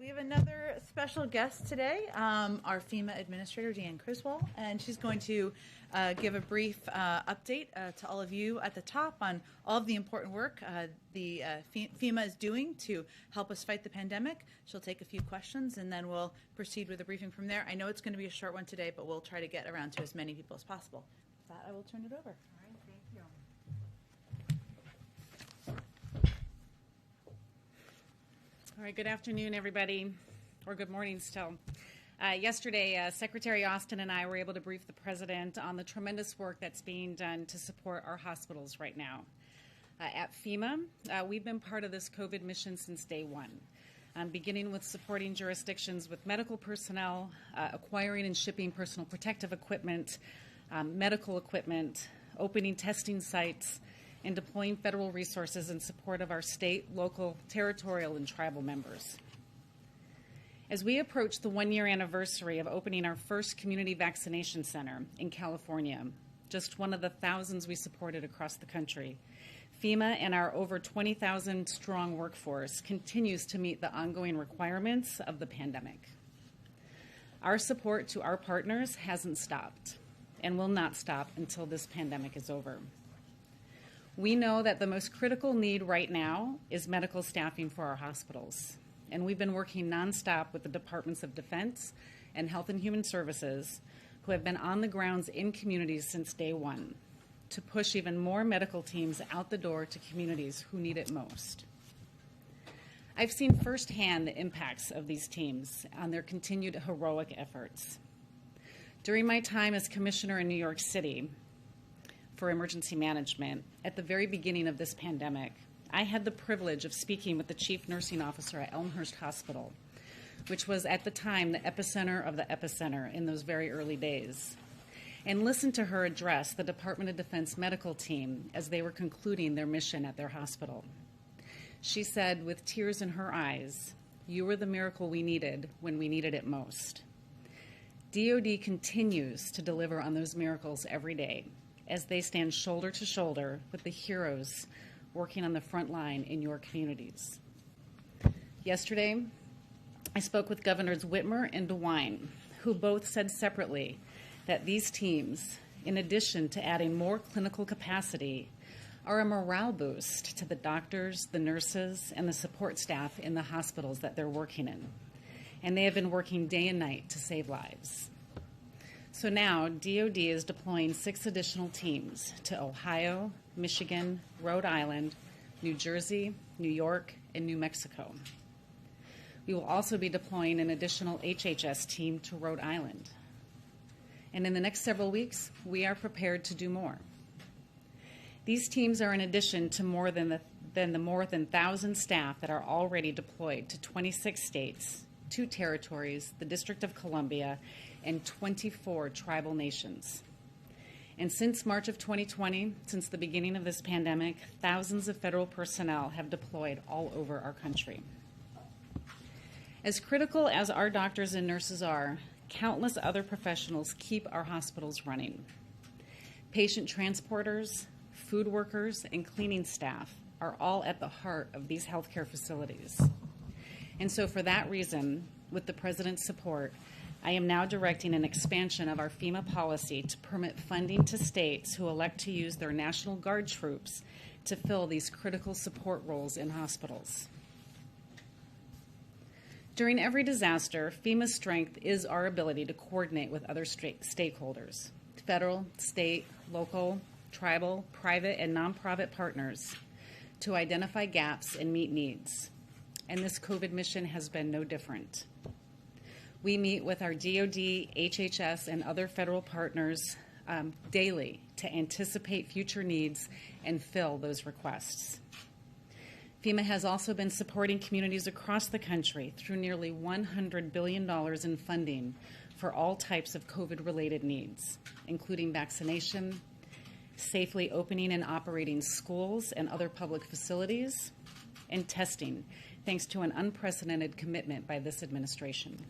We have another special guest today, our FEMA Administrator Deanne Criswell, and she's going to give a brief update to all of you at the top on all of the important work the FEMA is doing to help us fight the pandemic. She'll take a few questions, and then we'll proceed with a briefing from there. I know it's going to be a short one today, but we'll try to get around to as many people as possible. With that, I will turn it over. All right, thank you. All right, good afternoon, everybody, or good morning still. Yesterday, Secretary Austin and I were able to brief the President on the tremendous work that's being done to support our hospitals right now. At FEMA, we've been part of this COVID mission since day one, beginning with supporting jurisdictions with medical personnel, acquiring and shipping personal protective equipment, medical equipment, opening testing sites, and deploying federal resources in support of our state, local, territorial, and tribal members. As we approach the one-year anniversary of opening our first community vaccination center in California, just one of the thousands we supported across the country, FEMA and our over 20,000 strong workforce continues to meet the ongoing requirements of the pandemic. Our support to our partners hasn't stopped and will not stop until this pandemic is over. We know that the most critical need right now is medical staffing for our hospitals, and we've been working nonstop with the Departments of Defense and Health and Human Services, who have been on the grounds in communities since day one, to push even more medical teams out the door to communities who need it most. I've seen firsthand the impacts of these teams on their continued heroic efforts. During my time as commissioner in New York City for emergency management, at the very beginning of this pandemic, I had the privilege of speaking with the chief nursing officer at Elmhurst Hospital, which was at the time the epicenter of the epicenter in those very early days, and listened to her address the Department of Defense medical team as they were concluding their mission at their hospital. She said, with tears in her eyes, "You were the miracle we needed when we needed it most." DoD continues to deliver on those miracles every day as they stand shoulder to shoulder with the heroes working on the front line in your communities. Yesterday, I spoke with Governors Whitmer and DeWine, who both said separately that these teams, in addition to adding more clinical capacity, are a morale boost to the doctors, the nurses, and the support staff in the hospitals that they're working in. And they have been working day and night to save lives. So now, DoD is deploying 6 additional teams to Ohio, Michigan, Rhode Island, New Jersey, New York, and New Mexico. We will also be deploying an additional HHS team to Rhode Island. And in the next several weeks, we are prepared to do more. These teams are in addition to more than 1,000 staff that are already deployed to 26 states, 2 territories, the District of Columbia, and 24 tribal nations. And since March of 2020, since the beginning of this pandemic, thousands of federal personnel have deployed all over our country. As critical as our doctors and nurses are, countless other professionals keep our hospitals running. Patient transporters, food workers, and cleaning staff are all at the heart of these healthcare facilities. And so for that reason, with the President's support, I am now directing an expansion of our FEMA policy to permit funding to states who elect to use their National Guard troops to fill these critical support roles in hospitals. During every disaster, FEMA's strength is our ability to coordinate with other stakeholders, federal, state, local, tribal, private, and nonprofit partners, to identify gaps and meet needs. And this COVID mission has been no different. We meet with our DoD, HHS, and other federal partners daily to anticipate future needs and fill those requests. FEMA has also been supporting communities across the country through nearly $100 billion in funding for all types of COVID-related needs, including vaccination, safely opening and operating schools and other public facilities, and testing, thanks to an unprecedented commitment by this administration.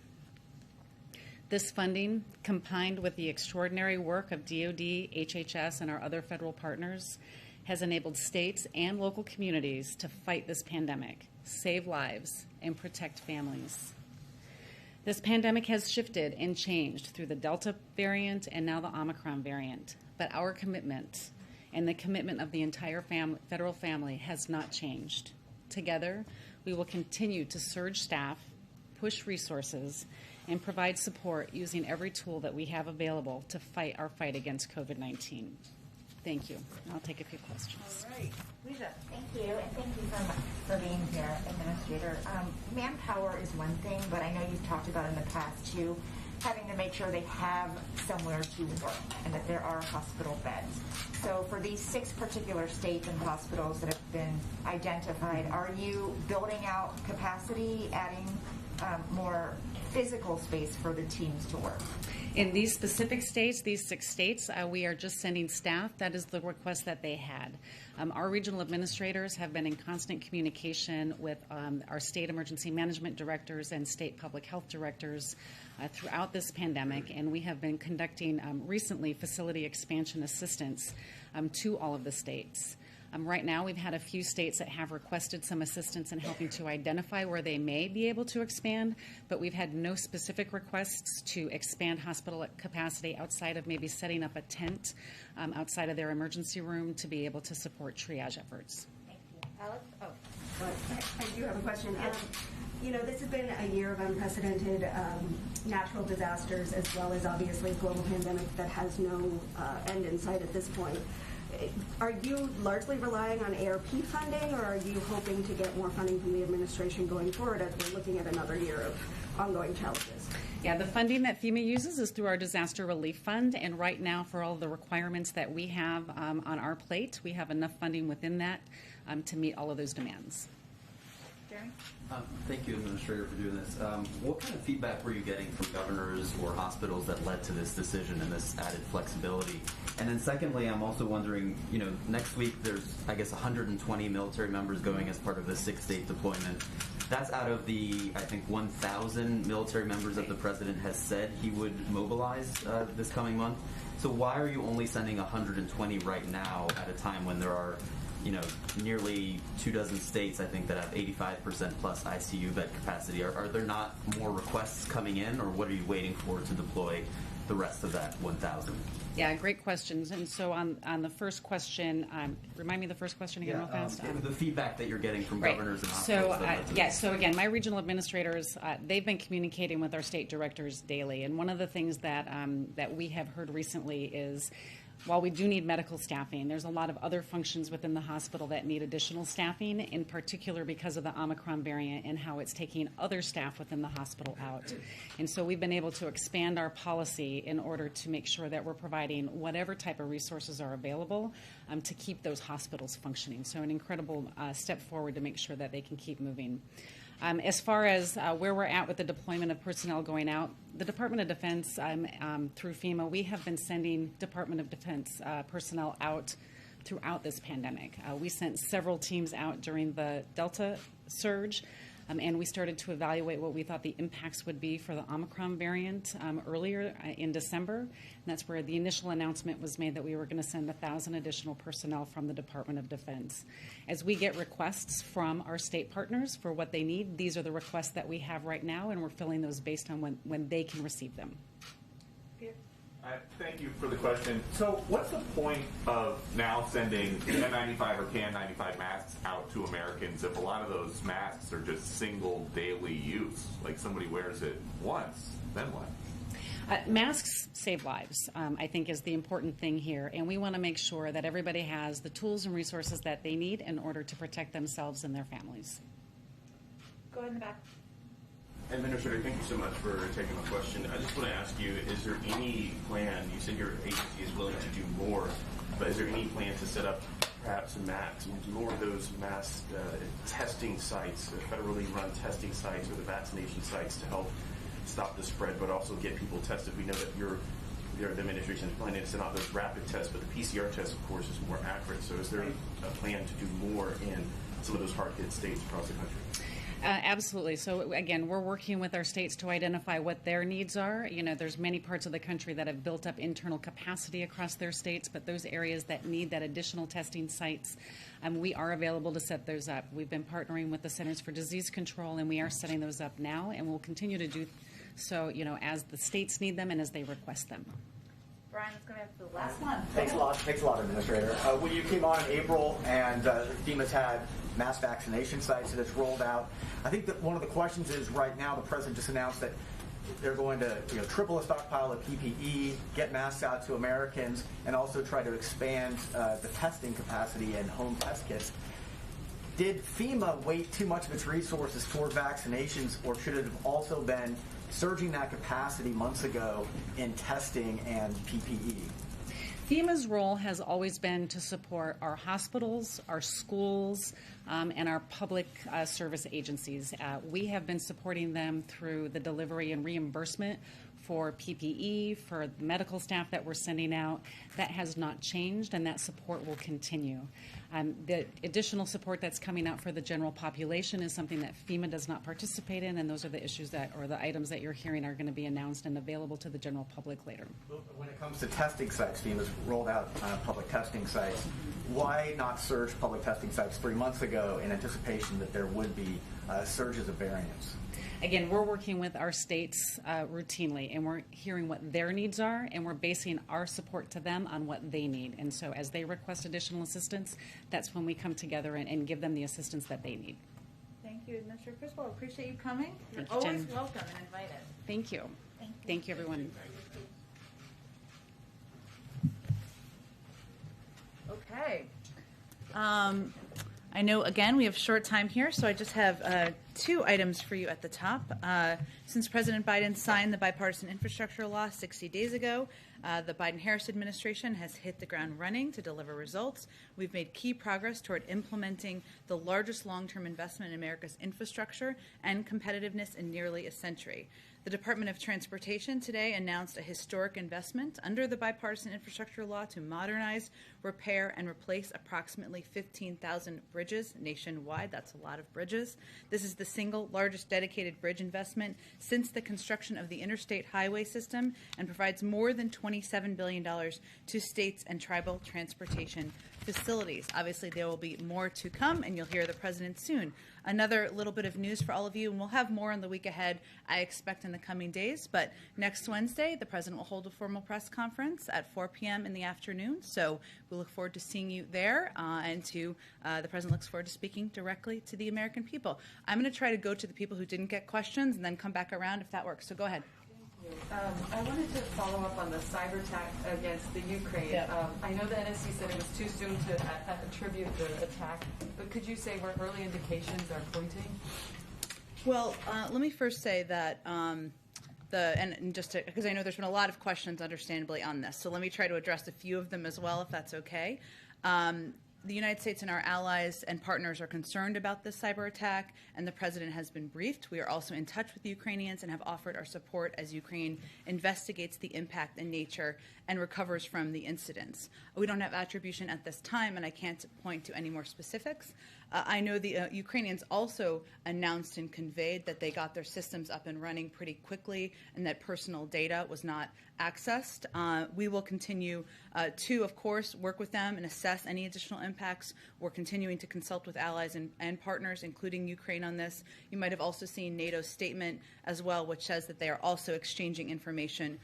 This funding, combined with the extraordinary work of DoD, HHS, and our other federal partners, has enabled states and local communities to fight this pandemic, save lives, and protect families. This pandemic has shifted and changed through the Delta variant and now the Omicron variant, but our commitment and the commitment of the entire federal family has not changed. Together, we will continue to surge staff, push resources, and provide support using every tool that we have available to fight our fight against COVID-19. Thank you. I'll take a few questions. All right. Lisa. Thank you, and thank you for being here, Administrator. Manpower is one thing, but I know you've talked about in the past, too, having to make sure they have somewhere to work and that there are hospital beds. So for these 6 particular states and hospitals that have been identified, are you building out capacity, adding more physical space for the teams to work? In these specific states, these 6 states, we are just sending staff. That is the request that they had. Our regional administrators have been in constant communication with our state emergency management directors and state public health directors throughout this pandemic, and we have been conducting recently facility expansion assistance to all of the states. Right now, we've had a few states that have requested some assistance in helping to identify where they may be able to expand, but we've had no specific requests to expand hospital capacity outside of maybe setting up a tent outside of their emergency room to be able to support triage efforts. Thank you. Alex? I do have a question. You know, this has been a year of unprecedented natural disasters as well as obviously a global pandemic that has no end in sight at this point. Are you largely relying on ARP funding, or are you hoping to get more funding from the administration going forward as we're looking at another year of ongoing challenges? Yeah, the funding that FEMA uses is through our Disaster Relief Fund, and right now for all the requirements that we have on our plate, we have enough funding within that to meet all of those demands. Jeremy? Thank you, Administrator, for doing this. What kind of feedback were you getting from governors or hospitals that led to this decision and this added flexibility? And then secondly, I'm also wondering, you know, next week there's, I guess, 120 military members going as part of the 6-state deployment. That's out of the, I think, 1,000 military members that the President has said he would mobilize this coming month. So why are you only sending 120 right now at a time when there are, you know, nearly 24 states, I think, that have 85% plus ICU bed capacity? Are there not more requests coming in, or what are you waiting for to deploy the rest of that 1,000? Yeah, great questions. And so on the first question, remind me the first question again real fast. The feedback that you're getting from Right. governors and hospitals. So again, my regional administrators, they've been communicating with our state directors daily. And one of the things that we have heard recently is, while we do need medical staffing, there's a lot of other functions within the hospital that need additional staffing, in particular because of the Omicron variant and how it's taking other staff within the hospital out. And so we've been able to expand our policy in order to make sure that we're providing whatever type of resources are available to keep those hospitals functioning. So an incredible step forward to make sure that they can keep moving. As far as where we're at with the deployment of personnel going out, the Department of Defense, through FEMA, we have been sending Department of Defense personnel out throughout this pandemic. We sent several teams out during the Delta surge, and we started to evaluate what we thought the impacts would be for the Omicron variant earlier in December. And that's where the initial announcement was made that we were going to send 1,000 additional personnel from the Department of Defense. As we get requests from our state partners for what they need, these are the requests that we have right now, and we're filling those based on when they can receive them. Thank you for the question. So what's the point of now sending N95 or KN95 masks out to Americans if a lot of those masks are just single daily use? Like somebody wears it once, then what? Masks save lives, I think, is the important thing here. And we want to make sure that everybody has the tools and resources that they need in order to protect themselves and their families. Go ahead in the back. Administrator, thank you so much for taking my question. I just want to ask you, is there any plan, you said your agency is willing to do more, but is there any plan to set up perhaps more of those mass testing sites, federally run testing sites or the vaccination sites to help stop the spread, but also get people tested? We know that the administration is planning to send out those rapid tests, but the PCR test, of course, is more accurate. So is there a plan to do more in some of those hard-hit states across the country? Absolutely. So again, we're working with our states to identify what their needs are. You know, there's many parts of the country that have built up internal capacity across their states, but those areas that need that additional testing sites, we are available to set those up. We've been partnering with the Centers for Disease Control, and we are setting those up now, and we'll continue to So, as the states need them and as they request them. Brian's going to have the last one. Thanks a lot, Administrator. When you came on in April and FEMA's had mass vaccination sites that it's rolled out, I think that one of the questions is right now the President just announced that they're going to triple a stockpile of PPE, get masks out to Americans, and also try to expand the testing capacity and home test kits. Did FEMA weight too much of its resources toward vaccinations, or should it have also been surging that capacity months ago in testing and PPE? FEMA's role has always been to support our hospitals, our schools, and our public service agencies. We have been supporting them through the delivery and reimbursement for PPE, for the medical staff that we're sending out. That has not changed, and that support will continue. The additional support that's coming out for the general population is something that FEMA does not participate in, and those are the issues or the items that you're hearing are going to be announced and available to the general public later. When it comes to testing sites, FEMA's rolled out public testing sites. Why not surge public testing sites 3 months ago in anticipation that there would be surges of variants? Again, we're working with our states routinely, and we're hearing what their needs are, and we're basing our support to them on what they need. And so as they request additional assistance, that's when we come together and give them the assistance that they need. Thank you, Administrator Criswell. Appreciate you coming. You're Thank you, always Jen. welcome and invited. Thank you. Thank you, everyone. Okay. I know, again, we have short time here, so I just have 2 items for you at the top. Since President Biden signed the bipartisan infrastructure law 60 days ago, the Biden-Harris administration has hit the ground running to deliver results. We've made key progress toward implementing the largest long-term investment in America's infrastructure and competitiveness in nearly a century. The Department of Transportation today announced a historic investment under the bipartisan infrastructure law to modernize, repair, and replace approximately 15,000 bridges nationwide. That's a lot of bridges. This is the single largest dedicated bridge investment since the construction of the interstate highway system and provides more than $27 billion to states and tribal transportation facilities. Obviously, there will be more to come, and you'll hear the president soon. Another little bit of news for all of you, and we'll have more in the week ahead, I expect, in the coming days. But next Wednesday, the president will hold a formal press conference at 4 p.m. in the afternoon. So we look forward to seeing you there, and the president looks forward to speaking directly to the American people. I'm going to try to go to the people who didn't get questions and then come back around if that works. So go ahead. I wanted to follow up on the cyber attack against the Ukraine. Yep. I know the NSC said it was too soon to attribute the attack, but could you say where early indications are pointing? Well, let me first say that because I know there's been a lot of questions, understandably, on this. So let me try to address a few of them as well, if that's okay. The United States and our allies and partners are concerned about this cyber attack, and the president has been briefed. We are also in touch with the Ukrainians and have offered our support as Ukraine investigates the impact and nature and recovers from the incidents. We don't have attribution at this time, and I can't point to any more specifics. I know the Ukrainians also announced and conveyed that they got their systems up and running pretty quickly and that personal data was not accessed. We will continue to, of course, work with them and assess any additional impacts. We're continuing to consult with allies and partners, including Ukraine, on this. You might have also seen NATO's statement as well, which says that they are also exchanging information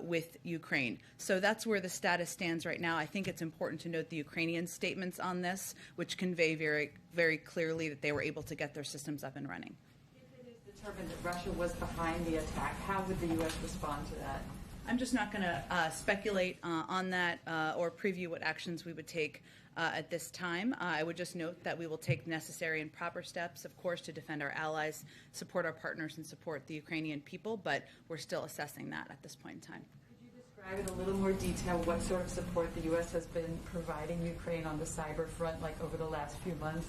with Ukraine. So that's where the status stands right now. I think it's important to note the Ukrainian statements on this, which convey very, very clearly that they were able to get their systems up and running. If it is determined that Russia was behind the attack, how would the U.S. respond to that? I'm just not going to speculate on that or preview what actions we would take at this time. I would just note that we will take necessary and proper steps, of course, to defend our allies, support our partners, and support the Ukrainian people, but we're still assessing that at this point in time. Could you describe in a little more detail what sort of support the U.S. has been providing Ukraine on the cyber front, like over the last few months?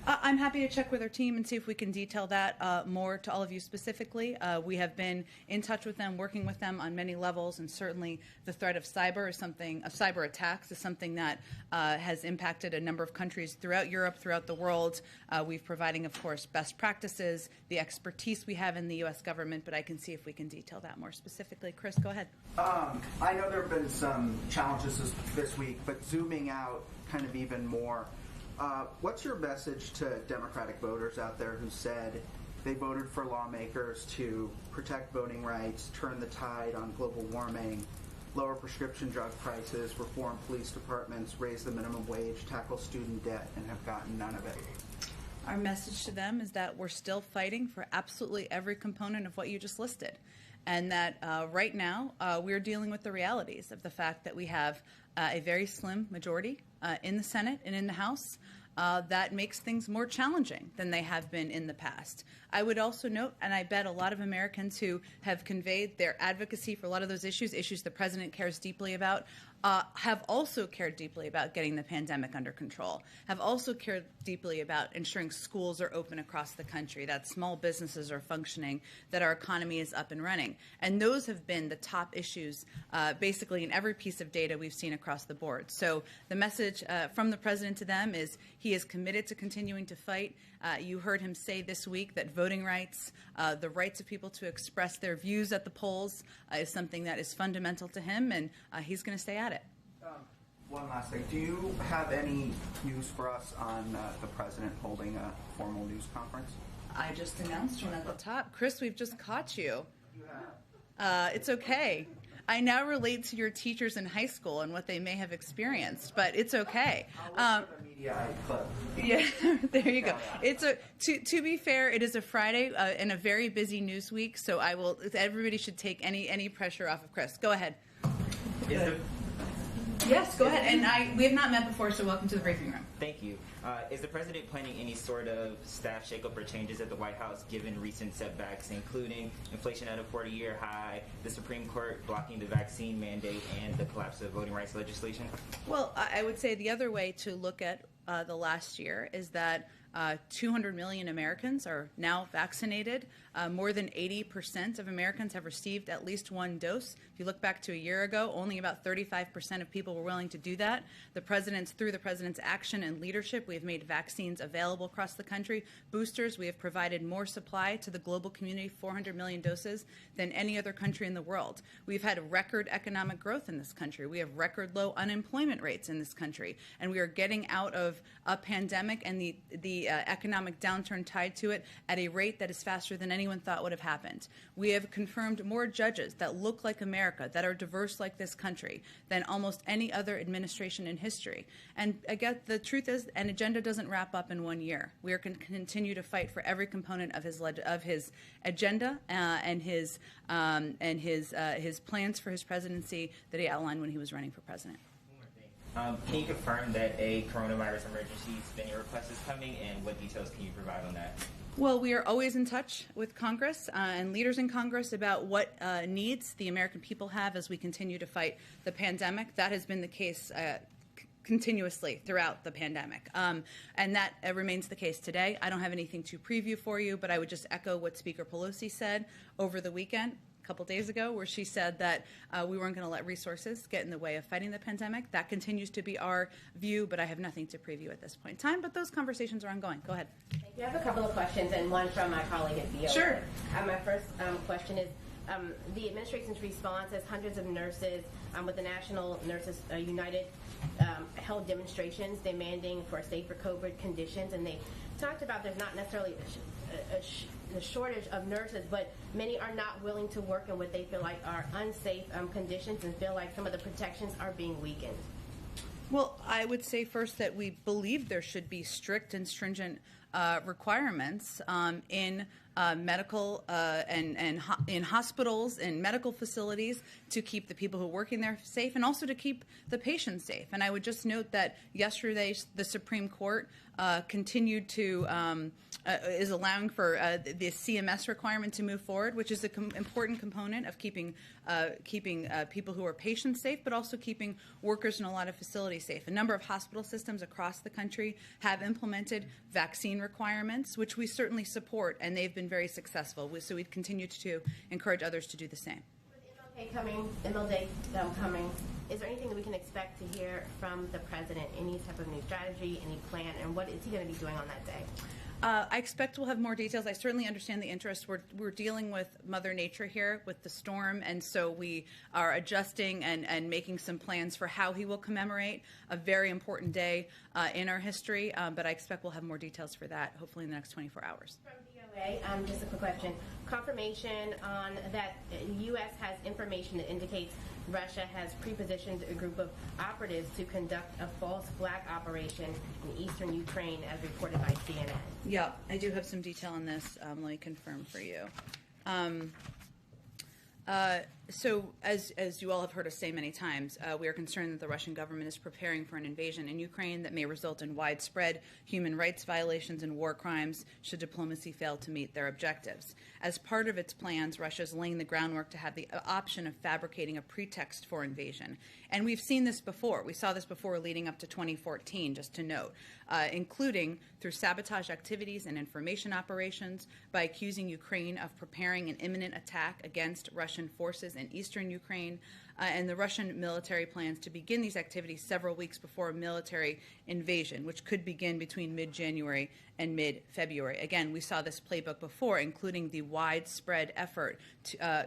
I'm happy to check with our team and see if we can detail that more to all of you specifically. We have been in touch with them, working with them on many levels, and certainly the threat of cyber attacks is something that has impacted a number of countries throughout Europe, throughout the world. We're providing, of course, best practices, the expertise we have in the U.S. government, but I can see if we can detail that more specifically. Chris, go ahead. I know there have been some challenges this week, but zooming out kind of even more, what's your message to Democratic voters out there who said They voted for lawmakers to protect voting rights, turn the tide on global warming, lower prescription drug prices, reform police departments, raise the minimum wage, tackle student debt, and have gotten none of it. Our message to them is that we're still fighting for absolutely every component of what you just listed. And that right now we're dealing with the realities of the fact that we have a very slim majority in the Senate and in the House that makes things more challenging than they have been in the past. I would also note, and I bet a lot of Americans who have conveyed their advocacy for a lot of those issues the president cares deeply about, have also cared deeply about getting the pandemic under control, have also cared deeply about ensuring schools are open across the country, that small businesses are functioning, that our economy is up and running. And those have been the top issues basically in every piece of data we've seen across the board. So the message from the president to them is he is committed to continuing to fight. You heard him say this week that voting rights, the rights of people to express their views at the polls is something that is fundamental to him, and he's going to stay at it. One last thing. Do you have any news for us on the president holding a formal news conference? I just announced one at the top. Chris, we've just caught you. It's okay. I now relate to your teachers in high school and what they may have experienced, but it's okay. Yeah, there you go. It's to be fair, it is a Friday and a very busy news week, so everybody should take any pressure off of Chris. Go ahead. Yes, go ahead. And we have not met before, so welcome to the briefing room. Thank you. Is the president planning any sort of staff shakeup or changes at the White House given recent setbacks, including inflation at a 40-year high, the Supreme Court blocking the vaccine mandate, and the collapse of voting rights legislation? Well, I would say the other way to look at the last year is that 200 million Americans are now vaccinated. More than 80% of Americans have received at least one dose. If you look back to a year ago, only about 35% of people were willing to do that. Through the president's action and leadership, we have made vaccines available across the country. Boosters, we have provided more supply to the global community, 400 million doses, than any other country in the world. We've had record economic growth in this country. We have record low unemployment rates in this country. And we are getting out of a pandemic and the economic downturn tied to it at a rate that is faster than anyone thought would have happened. We have confirmed more judges that look like America, that are diverse like this country, than almost any other administration in history. And again, the truth is, an agenda doesn't wrap up in 1 year. We are going to continue to fight for every component of his agenda and his plans for his presidency that he outlined when he was running for president. Can you confirm that a coronavirus emergency spending request is coming, and what details can you provide on that? Well, we are always in touch with Congress and leaders in Congress about what needs the American people have as we continue to fight the pandemic. That has been the case continuously throughout the pandemic. And that remains the case today. I don't have anything to preview for you, but I would just echo what Speaker Pelosi said over the weekend, a couple days ago, where she said that we weren't going to let resources get in the way of fighting the pandemic. That continues to be our view, but I have nothing to preview at this point in time. But those conversations are ongoing. Go ahead. I have a couple of questions, and one from my colleague at VOA. Sure. My first question is, the administration's response as hundreds of nurses with the National Nurses United held demonstrations demanding for safer COVID conditions, and they talked about there's not necessarily a shortage of nurses, but many are not willing to work in what they feel like are unsafe conditions and feel like some of the protections are being weakened. Well, I would say first that we believe there should be strict and stringent requirements in medical and in hospitals and medical facilities to keep the people who are working there safe and also to keep the patients safe. And I would just note that yesterday the Supreme Court continued to is allowing for the CMS requirement to move forward, which is an important component of keeping people who are patients safe, but also keeping workers in a lot of facilities safe. A number of hospital systems across the country have implemented vaccine requirements, which we certainly support, and they've been very successful. So we continue to encourage others to do the same. With MLK coming, is there anything that we can expect to hear from the president? Any type of new strategy, any plan, and what is he going to be doing on that day? I expect we'll have more details. I certainly understand the interest. We're dealing with Mother Nature here with the storm, and so we are adjusting and making some plans for how he will commemorate a very important day in our history. But I expect we'll have more details for that hopefully in the next 24 hours. From VOA, Okay, just a quick question. Confirmation on that U.S. has information that indicates Russia has pre-positioned a group of operatives to conduct a false flag operation in eastern Ukraine, as reported by CNN. Yeah, I do have some detail on this. Let me confirm for you. So, as you all have heard us say many times, we are concerned that the Russian government is preparing for an invasion in Ukraine that may result in widespread human rights violations and war crimes should diplomacy fail to meet their objectives. As part of its plans, Russia is laying the groundwork to have the option of fabricating a pretext for invasion. And we've seen this before. We saw this before leading up to 2014, just to note, including through sabotage activities and information operations, by accusing Ukraine of preparing an imminent attack against Russian forces in eastern Ukraine, and the Russian military plans to begin these activities several weeks before a military invasion, which could begin between mid-January and mid-February. Again, we saw this playbook before, including the widespread effort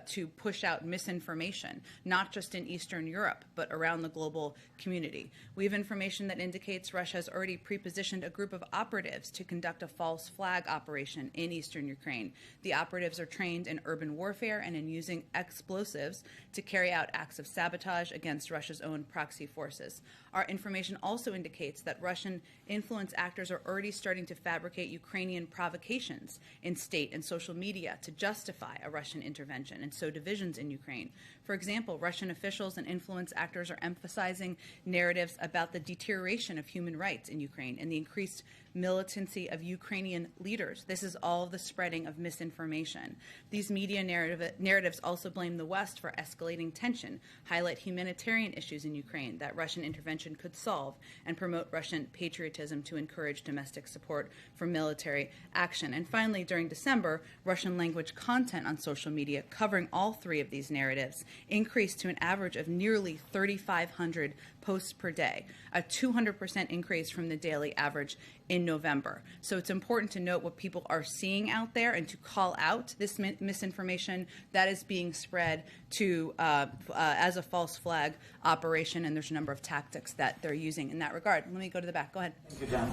to push out misinformation, not just in Eastern Europe, but around the global community. We have information that indicates Russia has already pre-positioned a group of operatives to conduct a false flag operation in Eastern Ukraine. The operatives are trained in urban warfare and in using explosives to carry out acts of sabotage against Russia's own proxy forces. Our information also indicates that Russian influence actors are already starting to fabricate Ukrainian provocations in state and social media to justify a Russian intervention and sow divisions in Ukraine. For example, Russian officials and influence actors are emphasizing narratives about the deterioration of human rights in Ukraine and the increased militancy of Ukrainian leaders. This is all the spreading of misinformation. These media narratives also blame the West for escalating tension, highlight humanitarian issues in Ukraine that Russian intervention could solve, and promote Russian patriotism to encourage domestic support for military action. And finally, during December, Russian language content on social media covering all three of these narratives increased to an average of nearly 3,500 posts per day, a 200% increase from the daily average in November. So it's important to note what people are seeing out there and to call out this misinformation that is being spread to as a false flag operation, and there's a number of tactics that they're using in that regard. Let me go to the back. Go ahead. Thank you, Jen.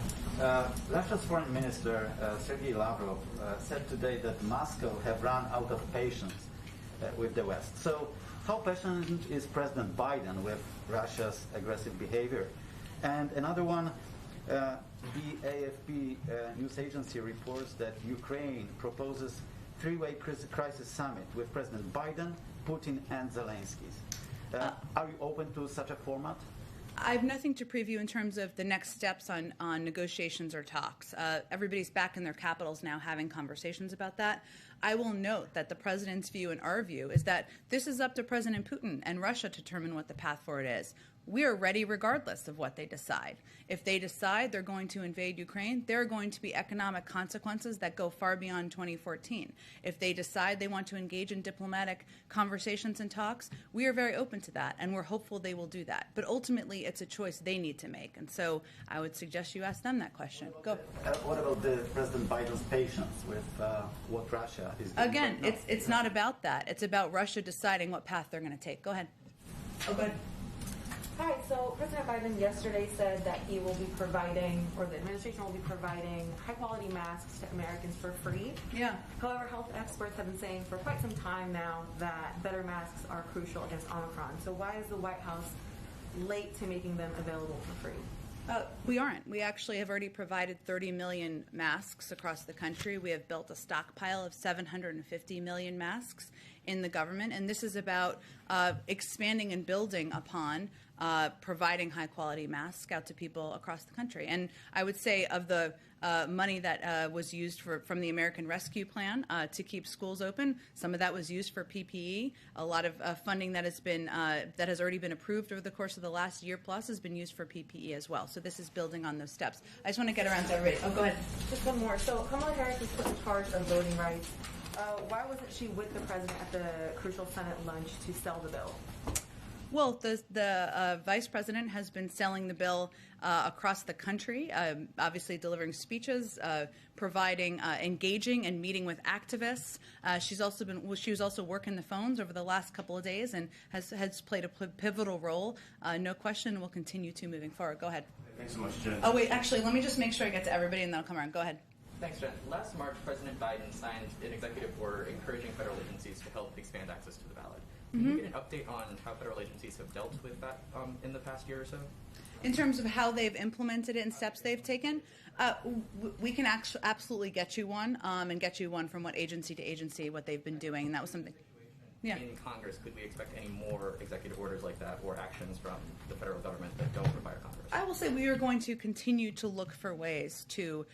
Russia's Foreign Minister Sergei Lavrov said today that Moscow have run out of patience with the West. So how patient is President Biden with Russia's aggressive behavior? And another one, the AFP news agency reports that Ukraine proposes three-way crisis summit with President Biden, Putin, and Zelensky. Are you open to such a format? I have nothing to preview in terms of the next steps on negotiations or talks. Everybody's back in their capitals now having conversations about that. I will note that the president's view and our view is that this is up to President Putin and Russia to determine what the path forward is. We are ready regardless of what they decide. If they decide they're going to invade Ukraine, there are going to be economic consequences that go far beyond 2014. If they decide they want to engage in diplomatic conversations and talks, we are very open to that, and we're hopeful they will do that. But ultimately, it's a choice they need to make. And so I would suggest you ask them that question. Go. What about the President Biden's patience with what Russia is doing? Again, it's not about that. It's about Russia deciding what path they're going to take. Go ahead. Oh, go ahead. Hi, so President Biden yesterday said that he will be providing, or the administration will be providing, high-quality masks to Americans for free. Yeah. However, health experts have been saying for quite some time now that better masks are crucial against Omicron. So why is the White House late to making them available for free? We aren't. We actually have already provided 30 million masks across the country. We have built a stockpile of 750 million masks in the government, and this is about expanding and building upon providing high-quality masks out to people across the country. And I would say of the money that was used from the American Rescue Plan to keep schools open, some of that was used for PPE. A lot of funding that has already been approved over the course of the last year plus has been used for PPE as well. So this is building on those steps. I just want to get around to everybody. Oh, go ahead. Just one more. So Kamala Harris was put in charge of voting rights. Why wasn't she with the president at the crucial Senate lunch to sell the bill? Well, the vice president has been selling the bill across the country, obviously delivering speeches, providing, engaging and meeting with activists. She was also working the phones over the last couple of days and has played a pivotal role. No question, will continue to moving forward. Go ahead. Thanks so much, Jen. Oh, wait, actually, let me just make sure I get to everybody and then I'll come around. Go ahead. Thanks, Jen. Last March, President Biden signed an executive order encouraging federal agencies to help expand access to the ballot. Can you get an update on how federal agencies have dealt with that in the past year or so? In terms of how they've implemented it and steps they've taken, we can absolutely get you one and get you one from what agency to agency, what they've been doing. And that was something. Yeah. In Congress, could we expect any more executive orders like that or actions from the federal government that don't require Congress? I will say we are going to continue to look for ways to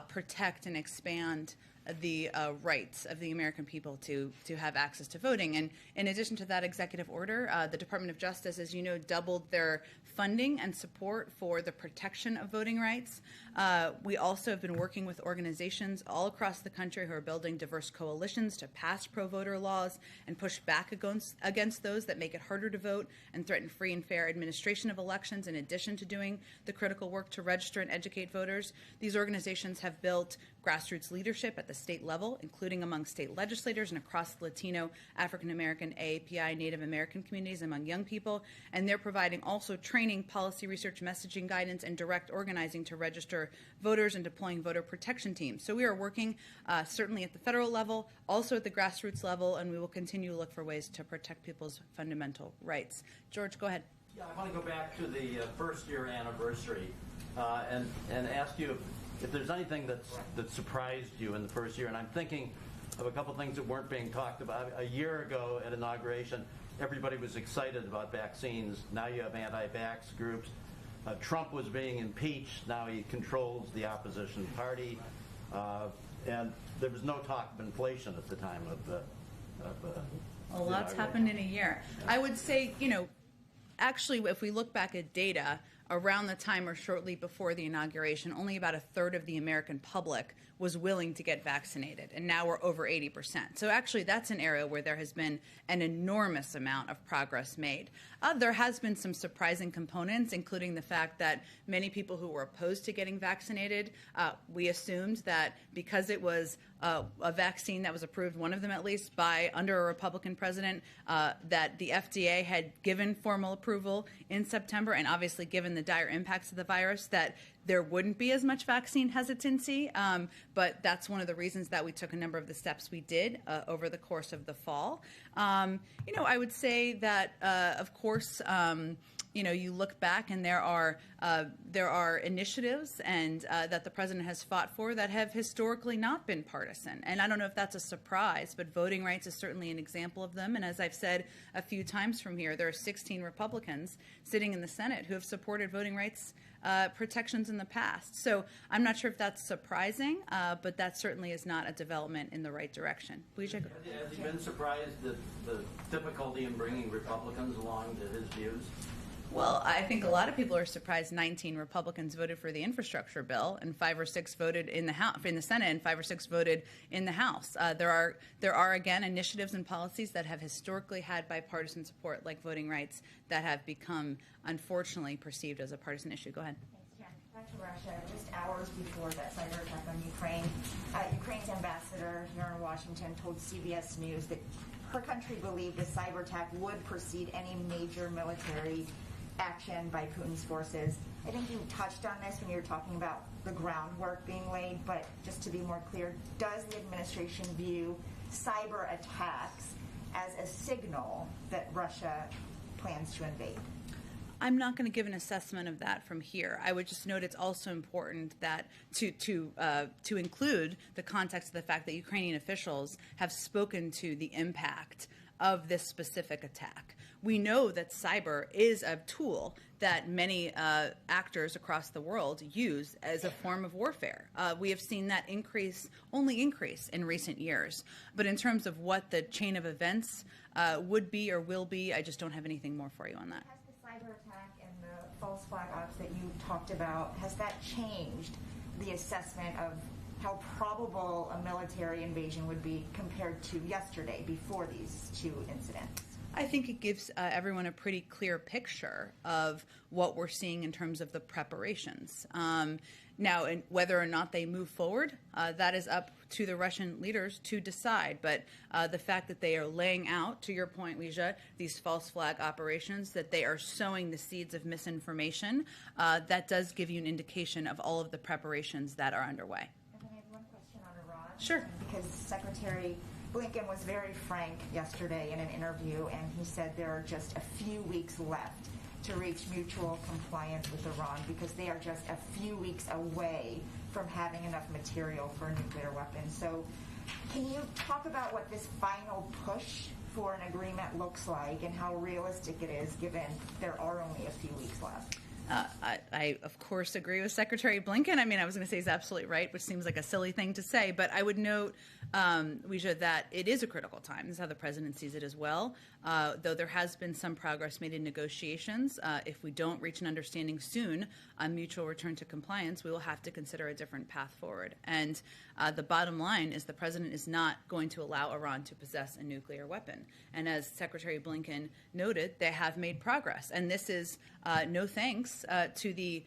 protect and expand the rights of the American people to have access to voting. And in addition to that executive order, the Department of Justice, as you know, doubled their funding and support for the protection of voting rights. We also have been working with organizations all across the country who are building diverse coalitions to pass pro-voter laws and push back against those that make it harder to vote and threaten free and fair administration of elections, in addition to doing the critical work to register and educate voters. These organizations have built grassroots leadership at the state level, including among state legislators and across the Latino, African American, AAPI, Native American communities among young people. And they're providing also training, policy research, messaging guidance, and direct organizing to register voters and deploying voter protection teams. So we are working certainly at the federal level, also at the grassroots level, and we will continue to look for ways to protect people's fundamental rights. George, go ahead. Yeah, I want to go back to the first year anniversary and ask you if there's anything that surprised you in the first year. And I'm thinking of a couple things that weren't being talked about. A year ago at inauguration, everybody was excited about vaccines. Now you have anti-vax groups. Trump was being impeached. Now he controls the opposition party. And there was no talk of inflation at the time of the a lot's happened in a year. I would say, actually, if we look back at data, around the time or shortly before the inauguration, only about a third of the American public was willing to get vaccinated, and now we're over 80%. So actually, that's an area where there has been an enormous amount of progress made. There has been some surprising components, including the fact that many people who were opposed to getting vaccinated, we assumed that because it was a vaccine that was approved, one of them at least, under a Republican president, that the FDA had given formal approval in September, and obviously given the dire impacts of the virus, that there wouldn't be as much vaccine hesitancy. But that's one of the reasons that we took a number of the steps we did over the course of the fall. I would say that, of course, you look back and there are initiatives and that the president has fought for that have historically not been partisan. And I don't know if that's a surprise, but voting rights is certainly an example of them. And as I've said a few times from here, there are 16 Republicans sitting in the Senate who have supported voting rights protections in the past. So I'm not sure if that's surprising, but that certainly is not a development in the right direction. Has he been surprised at the difficulty in bringing Republicans along to his views? Well, I think a lot of people are surprised 19 Republicans voted for the infrastructure bill and 5 or 6 voted in the Senate and 5 or 6 voted in the House. There are again initiatives and policies that have historically had bipartisan support, like voting rights, that have become unfortunately perceived as a partisan issue. Go ahead. Thanks, Jen. Back to Russia. Just hours before that cyber attack on Ukraine, Ukraine's ambassador here in Washington told CBS News that her country believed the cyber attack would precede any major military action by Putin's forces. I think you touched on this when you were talking about the groundwork being laid, but just to be more clear, does the administration view cyber attacks as a signal that Russia plans to invade? I'm not going to give an assessment of that from here. I would just note it's also important that to include the context of the fact that Ukrainian officials have spoken to the impact of this specific attack. We know that cyber is a tool that many actors across the world use as a form of warfare. We have seen that only increase in recent years. But in terms of what the chain of events would be or will be, I just don't have anything more for you on that. Has the cyber attack and the false flag ops that you talked about, has that changed the assessment of how probable a military invasion would be compared to yesterday before these two incidents? I think it gives everyone a pretty clear picture of what we're seeing in terms of the preparations. Now, whether or not they move forward, that is up to the Russian leaders to decide. But the fact that they are laying out, to your point, Leisha, these false flag operations, that they are sowing the seeds of misinformation, that does give you an indication of all of the preparations that are underway. And then I have one question Sure. Because Secretary Blinken was very frank yesterday in an interview, and he said there are just a few weeks left to reach mutual compliance with Iran because they are just a few weeks away from having enough material for a nuclear weapon. So can you talk about what this final push for an agreement looks like and how realistic it is given there are only a few weeks left? I, of course, agree with Secretary Blinken. I mean, I was going to say he's absolutely right, which seems like a silly thing to say. But I would note, Weijia, that it is a critical time. This is how the president sees it as well. Though there has been some progress made in negotiations, if we don't reach an understanding soon on mutual return to compliance, we will have to consider a different path forward. And the bottom line is the president is not going to allow Iran to possess a nuclear weapon. And as Secretary Blinken noted, they have made progress. And this is no thanks to the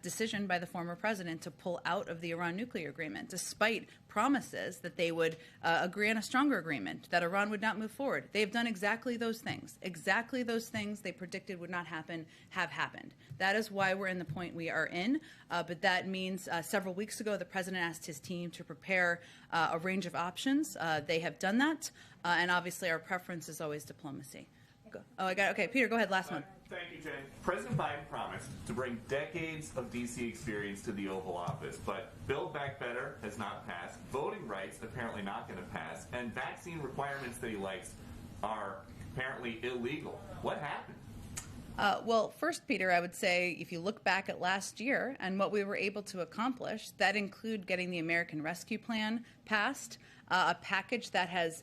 decision by the former president to pull out of the Iran nuclear agreement, despite promises that they would agree on a stronger agreement, that Iran would not move forward. They have done exactly those things. Exactly those things they predicted would not happen have happened. That is why we're in the point we are in. But that means several weeks ago, the president asked his team to prepare a range of options. They have done that. And obviously, our preference is always diplomacy. Oh, I got it. Okay, Peter, go ahead. Last one. Thank you, Jen. President Biden promised to bring decades of D.C. experience to the Oval Office, but Build Back Better has not passed, voting rights apparently not going to pass, and vaccine requirements that he likes are apparently illegal. What happened? Well, first, Peter, I would say if you look back at last year and what we were able to accomplish, that include getting the American Rescue Plan passed, a package that has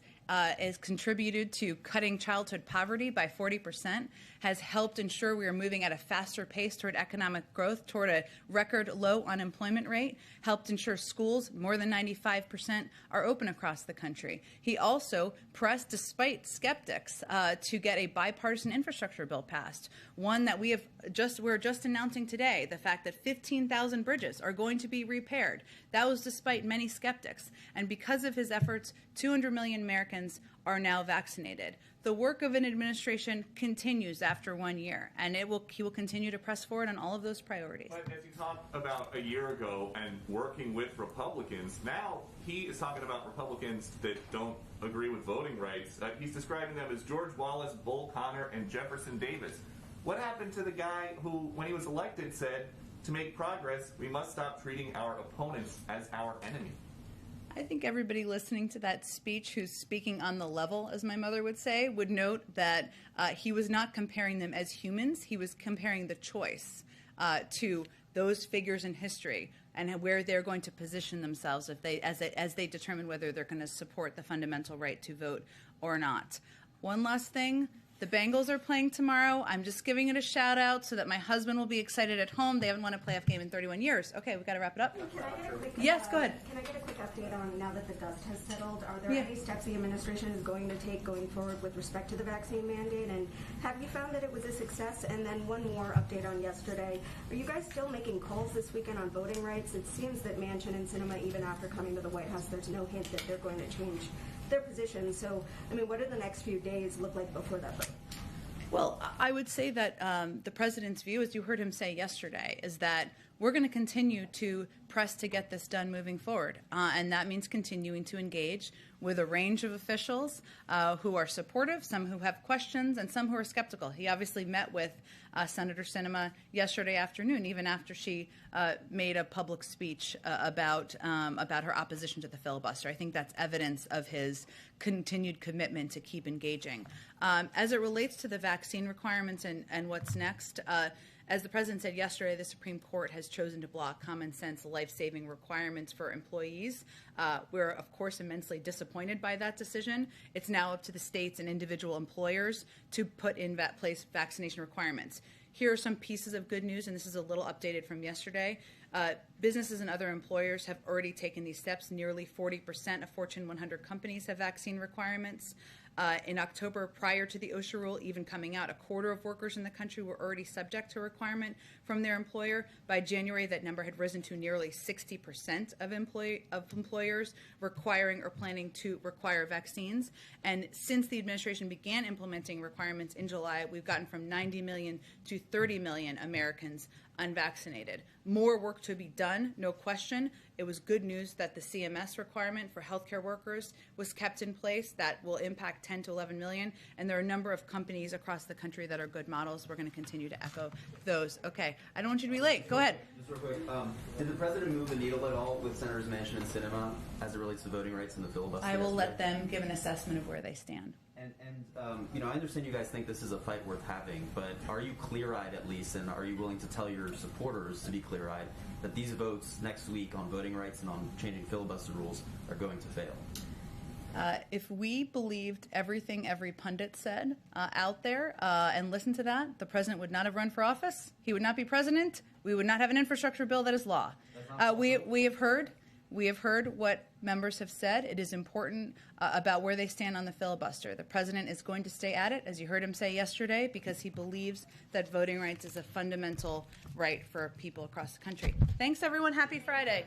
contributed to cutting childhood poverty by 40%, has helped ensure we are moving at a faster pace toward economic growth, toward a record low unemployment rate, helped ensure schools, more than 95%, are open across the country. He also pressed, despite skeptics, to get a bipartisan infrastructure bill passed, one that we're just announcing today, the fact that 15,000 bridges are going to be repaired. That was despite many skeptics. And because of his efforts, 200 million Americans are now vaccinated. The work of an administration continues after 1 year, and he will continue to press forward on all of those priorities. But as you talked about a year ago and working with Republicans, now he is talking about Republicans that don't agree with voting rights. He's describing them as George Wallace, Bull Connor, and Jefferson Davis. What happened to the guy who, when he was elected, said, to make progress, we must stop treating our opponents as our enemy? I think everybody listening to that speech who's speaking on the level, as my mother would say, would note that he was not comparing them as humans. He was comparing the choice to those figures in history and where they're going to position themselves as they determine whether they're going to support the fundamental right to vote or not. One last thing. The Bengals are playing tomorrow. I'm just giving it a shout out so that my husband will be excited at home. They haven't won a playoff game in 31 years. Okay, we've got to wrap it up. Can I get a quick, yes, go ahead. Can I get a quick update on, now that the dust has settled, are there any steps the administration is going to take going forward with respect to the vaccine mandate? And have you found that it was a success? And then one more update on yesterday. Are you guys still making calls this weekend on voting rights? It seems that Manchin and Sinema, even after coming to the White House, there's no hint that they're going to change their position. So, I mean, what do the next few days look like before that vote? Well, I would say that the president's view, as you heard him say yesterday, is that we're going to continue to press to get this done moving forward. And that means continuing to engage with a range of officials who are supportive, some who have questions, and some who are skeptical. He obviously met with Senator Sinema yesterday afternoon, even after she made a public speech about her opposition to the filibuster. I think that's evidence of his continued commitment to keep engaging. As it relates to the vaccine requirements and what's next, as the president said yesterday, the Supreme Court has chosen to block common sense life-saving requirements for employees. We're, of course, immensely disappointed by that decision. It's now up to the states and individual employers to put in place vaccination requirements. Here are some pieces of good news, and this is a little updated from yesterday. Businesses and other employers have already taken these steps. Nearly 40% of Fortune 100 companies have vaccine requirements. In October, prior to the OSHA rule even coming out, a quarter of workers in the country were already subject to a requirement from their employer. By January, that number had risen to nearly 60% of employers requiring or planning to require vaccines. And since the administration began implementing requirements in July, we've gotten from 90 million to 30 million Americans unvaccinated. More work to be done, no question. It was good news that the CMS requirement for healthcare workers was kept in place. That will impact 10 to 11 million. And there are a number of companies across the country that are good models. We're going to continue to echo those. Okay, I don't want you to be late. Go ahead. Just real quick, did the president move the needle at all with Senators Manchin and Sinema as it relates to voting rights and the filibuster? I will let them give an assessment of where they stand. And I understand you guys think this is a fight worth having, but are you clear-eyed at least, and are you willing to tell your supporters to be clear-eyed that these votes next week on voting rights and on changing filibuster rules are going to fail? If we believed everything every pundit said out there and listened to that, the president would not have run for office. He would not be president. We would not have an infrastructure bill that is law. We have heard what members have said. It is important about where they stand on the filibuster. The president is going to stay at it, as you heard him say yesterday, because he believes that voting rights is a fundamental right for people across the country. Thanks, everyone. Happy Friday.